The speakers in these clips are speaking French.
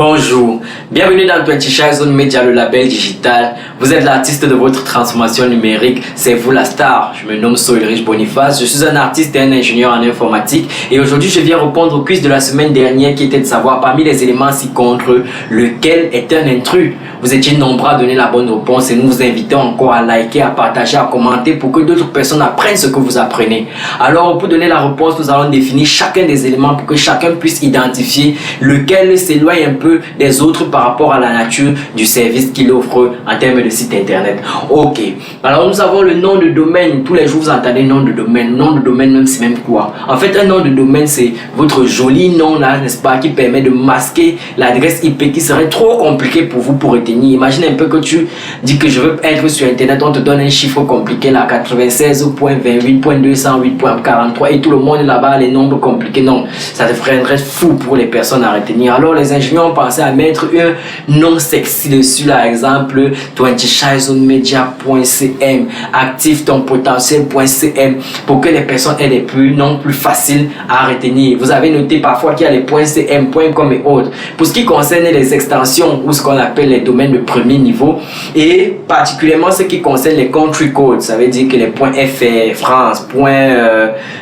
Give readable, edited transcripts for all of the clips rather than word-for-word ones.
Bonjour, bienvenue dans 20 Shy Zone Media, le label digital. Vous êtes l'artiste de votre transformation numérique, c'est vous la star. Je me nomme Soilrich Boniface, je suis un artiste et un ingénieur en informatique. Et aujourd'hui, je viens répondre au quiz de la semaine dernière qui était de savoir parmi les éléments ci-contre, lequel est un intrus. Vous étiez nombreux à donner la bonne réponse et nous vous invitons encore à liker, à partager, à commenter pour que d'autres personnes apprennent ce que vous apprenez. Alors, pour donner la réponse, nous allons définir chacun des éléments pour que chacun puisse identifier lequel s'éloigne un peu des autres par rapport à la nature du service qu'il offre en termes de site internet. Ok, alors nous avons le nom de domaine. Tous les jours vous entendez nom de domaine. Nom de domaine même c'est même quoi? En fait un nom de domaine c'est votre joli nom là, n'est-ce pas, qui permet de masquer l'adresse IP qui serait trop compliqué pour vous pour retenir. Imagine un peu que tu dis que je veux être sur internet, on te donne un chiffre compliqué là, 96.28.208.43 et tout le monde là-bas les nombres compliqués. Non, ça te ferait fou pour les personnes à retenir. Alors les ingénieurs ont pensé à mettre un nom sexy dessus, par exemple 20shyzonemedia.cm, active ton potentiel.cm, pour que les personnes aient des noms plus faciles à retenir. Vous avez noté parfois qu'il y a les .cm, .com et autres. Pour ce qui concerne les extensions ou ce qu'on appelle les domaines de premier niveau, et particulièrement ce qui concerne les country codes, ça veut dire que les .fr, France,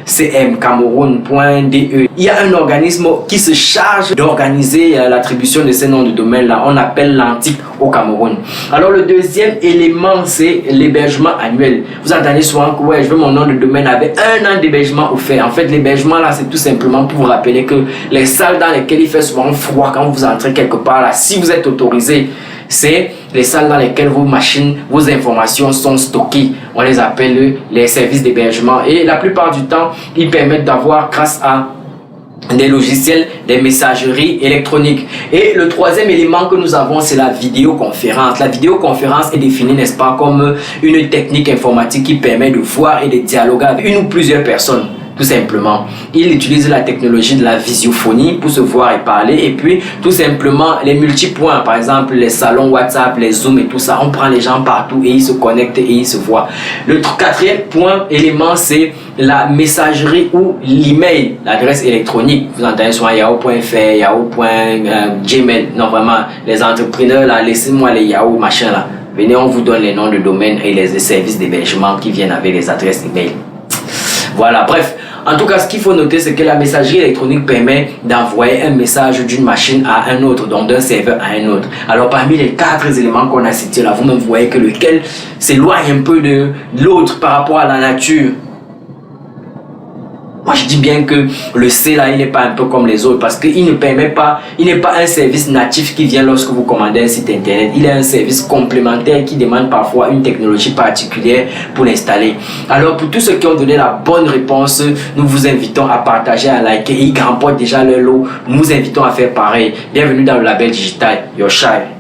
.cm, Cameroun, .de, il y a un organisme qui se charge d'organiser l'attribution de ces noms de domaine là, on appelle l'antique au Cameroun. Alors le deuxième élément c'est l'hébergement annuel. Vous entendez souvent que ouais, je veux mon nom de domaine avec un an d'hébergement offert. En fait l'hébergement là c'est tout simplement pour vous rappeler que les salles dans lesquelles il fait souvent froid quand vous entrez quelque part là, si vous êtes autorisé, c'est les salles dans lesquelles vos machines, vos informations sont stockées. On les appelle les services d'hébergement et la plupart du temps ils permettent d'avoir grâce à des logiciels, des messageries électroniques. Et le troisième élément que nous avons, c'est la vidéoconférence. La vidéoconférence est définie, n'est-ce pas, comme une technique informatique qui permet de voir et de dialoguer avec une ou plusieurs personnes. Tout simplement, il utilise la technologie de la visiophonie pour se voir et parler, et puis tout simplement les multipoints, par exemple les salons WhatsApp, les Zoom et tout ça, on prend les gens partout et ils se connectent et ils se voient. Le quatrième élément, c'est la messagerie ou l'email, l'adresse électronique. Vous entendez sur yahoo.fr, yahoo.gmail. Non, vraiment, les entrepreneurs là, laissez-moi les Yahoo machin là. Venez, on vous donne les noms de domaine et les services d'hébergement qui viennent avec les adresses email. Voilà, bref. En tout cas, ce qu'il faut noter, c'est que la messagerie électronique permet d'envoyer un message d'une machine à un autre, donc d'un serveur à un autre. Alors, parmi les 4 éléments qu'on a cités là, vous-même voyez que lequel s'éloigne un peu de l'autre par rapport à la nature. Moi, je dis bien que le C là, il n'est pas un peu comme les autres parce qu'il ne permet pas, il n'est pas un service natif qui vient lorsque vous commandez un site internet. Il est un service complémentaire qui demande parfois une technologie particulière pour l'installer. Alors, pour tous ceux qui ont donné la bonne réponse, nous vous invitons à partager, à liker et ils remportent déjà leur lot. Nous vous invitons à faire pareil. Bienvenue dans le label digital Your Shy.